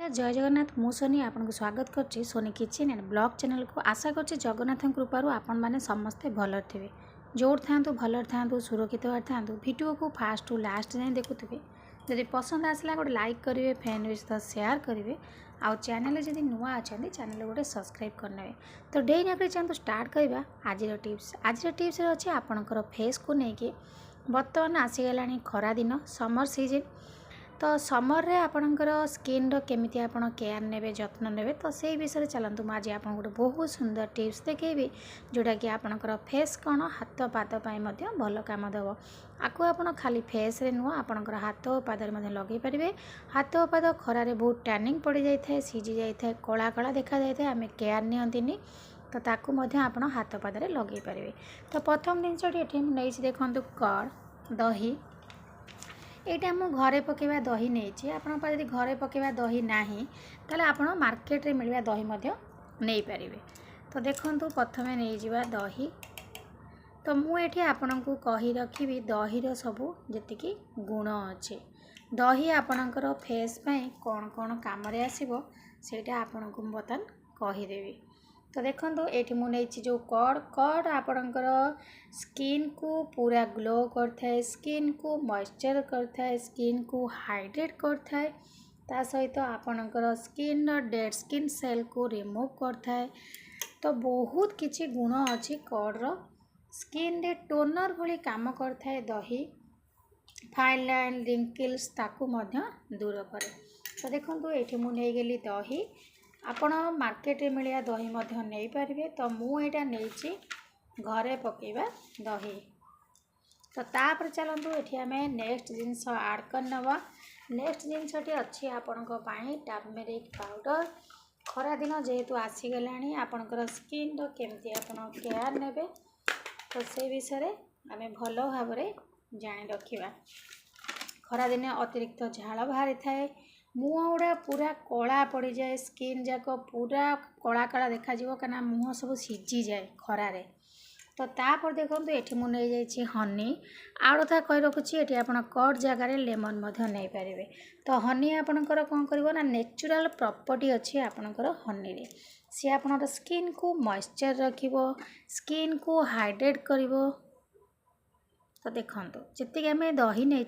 जय जगन्नाथ मु सोनी आपन को स्वागत करछि Soni kitchen and blog channel को। आशा करछि जगन्नाथ कृपारू आपण माने समस्ते भलर थिबे, जोर थांतु भलर थांतु सुरक्षित थांतु। वीडियो को फास्ट टू लास्ट जाए देखुथिबे। जदि पसंद आसला गोटे लाइक करेंगे, फ्रेंड विथ शेयर करेंगे, आउ चैनल जदि नुआ अच्छा चैनल गोटे सब्सक्राइब करने। तो डेरी नक चलते स्टार्ट करवा आज टिप्स अच्छे आपणकर फेस को लेकिन बर्तमान आसीगला खरा दिन समर सीजन। तो समर रे आपणकर स्किन केमिति आपण केयर नेबे जत्न नेबे तो से विषय चलतु आज आप गोटे बहुत सुंदर टिप्स देखेबी जोटा कि आपणकर फेस कौन हाथ पाद भल काम देव। आपको आप खाली फेस रे नुह आपणकर हाथ पाद लगे पारे। हाथ पाद खरारे बहुत टैनिंग पड़ जाए, सीझी जाए, कला कला देखा जाए, आम केयर नियंतिनी तो ताकू आपण हाथ पादे लगे पारे। तो प्रथम जिनसटी नहीं देखु कड़ दही। यहाँ मु घरे पकेवा दही नहीं आप घरे पकेवा दही ना ताले आप मार्केट रे मिलवा दही नहीं पारे। तो देखो प्रथम नहीं जावा दही। तो मुझे आपण को कही रखी दही सबू जी गुण अच्छे दही आपणकर फेस कौन कौन कम आसो सेटा आपण को बर्तमान कहीदेवी। तो देखो ये मुझे जो कड़ आपणकर स्किन को पूरा ग्लो करता, स्किन को मॉइस्चर करता, स्किन को हाइड्रेट करता, ता सहित आपणकर स्किन डेड स्किन सेल को रिमूव करता है। तो बहुत किछि गुण अच्छी कड़ स्किन रे टोनर भली काम करता है दही। फाइन लाइन रिंकल्स ताकू दूर करे। तो देखो ये मुझे गली दही आपण मार्केट रे मिलिया दही नहीं पारे। तो मुझा नहीं घरे पकेवा दही। तो तापर चलतु ये आम नेक्स्ट जिनस आड करनवा। नेक्स्ट जिनसटी अच्छी आपण टर्मेरिक पाउडर। खरा दिन जेहेतु आसीगला आपणकर स्किन केमती आपण केयर नेबे तो से विषय आम भल भाव जाणी रखा। खरा दिन अतिरिक्त झाड़ बाहरी थाए, मुँह गुड़ा पूरा कला पड़ जाए, स्किन जाक पूरा कला कला देखा कहीं मुँह सब सीझी जाए खरारे। तो तापर देखो ये मुझे नहीं हनी आउ कथा कही रखुच्छी ये आप कट जगार लेमन नहीं पारे। तो हनी आपणकर कौन कर नेचुरल प्रॉपर्टी अच्छी आपणकर हनी रे सी आप स्किन को मॉइस्चर रखिबो, स्किन को हाइड्रेट करिवो। तो देखो जी आम दही नहीं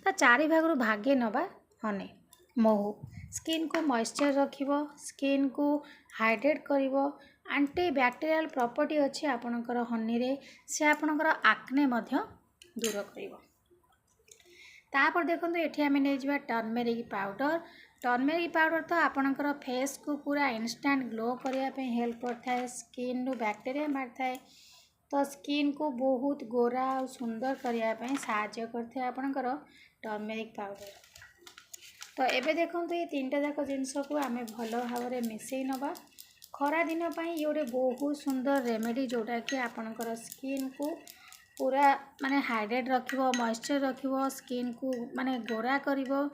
चारि भाग भागे नवा हनी महू स्किन को मॉइस्चर रखिबो, स्किन को हाइड्रेट करिवो, एंटी बैक्टीरियल प्रॉपर्टी अच्छी आपणकर हनी रे से आपणकर आक्ने दूर करिवो। तापर देखो ये आम नहीं जावा टर्मेरिक पाउडर। टर्मेरिक पाउडर तो आपणकर फेस को पूरा इंस्टेंट ग्लो करने हेल्प करता है, स्किन बैक्टीरिया मारता है तो स्किन को बहुत गोरा और सुंदर करने साहाय्य करते आपणकर टर्मेरिक पाउडर। तो एबे देखो ये तीनटा जाक जिनस को आम भल भाव मिसई नवा। खरा दिन ये गोटे बहुत सुंदर रेमेडी जोटा कि आपणकर स्किन को पूरा माने हाइड्रेट रखिबो, मॉइस्चर रखिबो, स्किन को माने गोरा करिवो।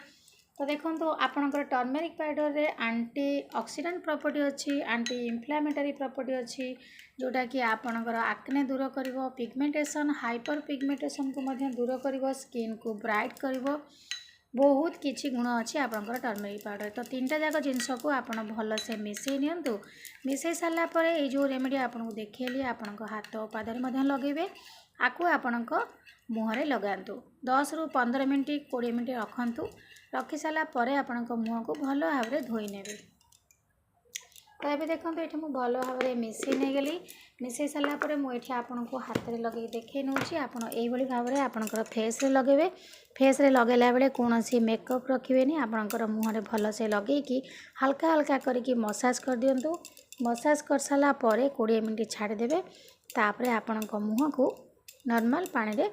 तो देखो आपणकर टर्मेरिक पाउडर रे एंटी ऑक्सीडेंट प्रॉपर्टी अच्छी, एंटी इन्फ्लेमेटरी प्रॉपर्टी अच्छी जोटा कि आपणकर आक्ने दूर करिवो, पिगमेंटेशन हाइपर पिगमेंटेशन को दूर करिवो, स्किन को ब्राइट करिवो। बहुत किछि गुण अच्छी आपणकर टर्मेरिक पाउडर। तो तीनटा जाक जिनस को आप भल से मिसई नियंतु। मिसई सारा पर ये जो रेमेडी आपको देखली आपण हाथ और पादरे लगेबे। आपको आपण मुहरे लगातु 10 रु 15 मिनट 20 मिनट रखंतु। रखी सारा पर आपण मुह को भल भाव धोई नेबे। तो ये देखो ये मुझे भल भाव मिसई नहीं गली। मिसई सारापर मुझे आपन को हाथ में लगे देखे नौची आपड़ी भाव में आपंकर फेस रे लगेबे। फेस रे लगेला बेले कौन सी मेकअप रखिए आपंकर मुहरे भल से लगे कि हल्का हल्का करके मसाज कर दिंतु। मसाज कर सारा पर 20 मिनट छाड़देवे। तापर आपण मुह को नॉर्मल पानी रे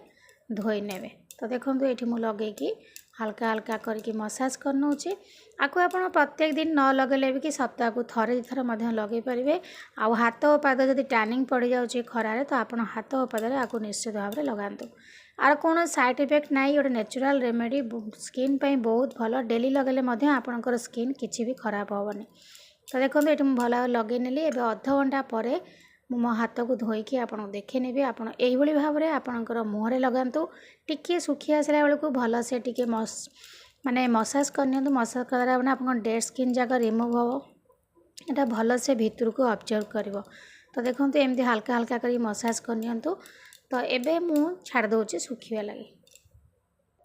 धोई नेबे। तो देखो ये मुझे लगे हल्का हल्का करके मसाज कर नौची। आपको आप प्रत्येक दिन न लगेले भी कि सप्ताह को थरे थर लगे पारे। आउ हाथ और पाद जब टैनिंग पड़ जाऊँगी खरारे तो आप हाथ और पादे आपको निश्चित भाव में लगातु। आर कौन साइड इफेक्ट ना गोटे नेचुरल रेमेडी स्किन पे बहुत भल। डेली लगेले आपणकर स्किन किसी भी खराब हेनी। तो देखो ये मुझे भल लगे नेली। एबे अध घंटा पर मो हाथ को धोईकी आपको देखे नेबी। आप भाव में आपणकर मुहरे लगातु। टिके सुखी आसला बेलू भल से टिके माने मसाज करनी मसाज करा मैंने आप डेड स्किन जाक रिमूव हम यहाँ भल से भितर को ऑब्जर्व कर। तो देखो एमती हल्का हल्का कर मसाज करनी। तो एबे मु छाड़ दूची सुखिया लगे।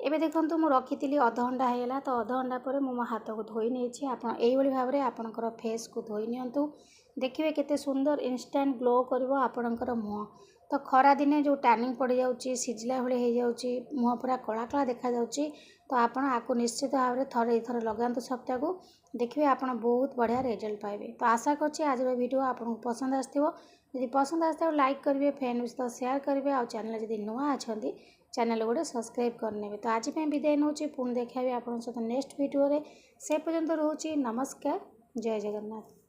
एबे देखो मु रखी अध घंटा होगा। तो अध घंटा पर मो हाथ को धोई नहीं आप भाव में आपणकर फेस को धोई नियंतु। देखिए केते सुंदर इंस्टेंट ग्लो करिवो आपणकर मुँह। तो खरा दिने जो टैनिंग पड़ जाउची सिझला भले हो जाउची मुँह पूरा कला कला देखा जाउची। तो आपण आपको निश्चित भाव में थरे थर लगातु सप्ताह को देखिए आप बहुत बढ़िया रिजल्ट पाइबे। तो आशा करछि आज वीडियो आपको पसंद आसथिबो। यदि पसंद आसथिबो लाइक करेंगे फ्रेंड सहित शेयर करेंगे और चैनल जदि नुआ अच्छा चैनल गोटे सब्सक्राइब करने। तो आज विदाय नौ पुणी देखा आप नेक्स्ट वीडियो से पर्यंत रोचे नमस्कार जय जगन्नाथ।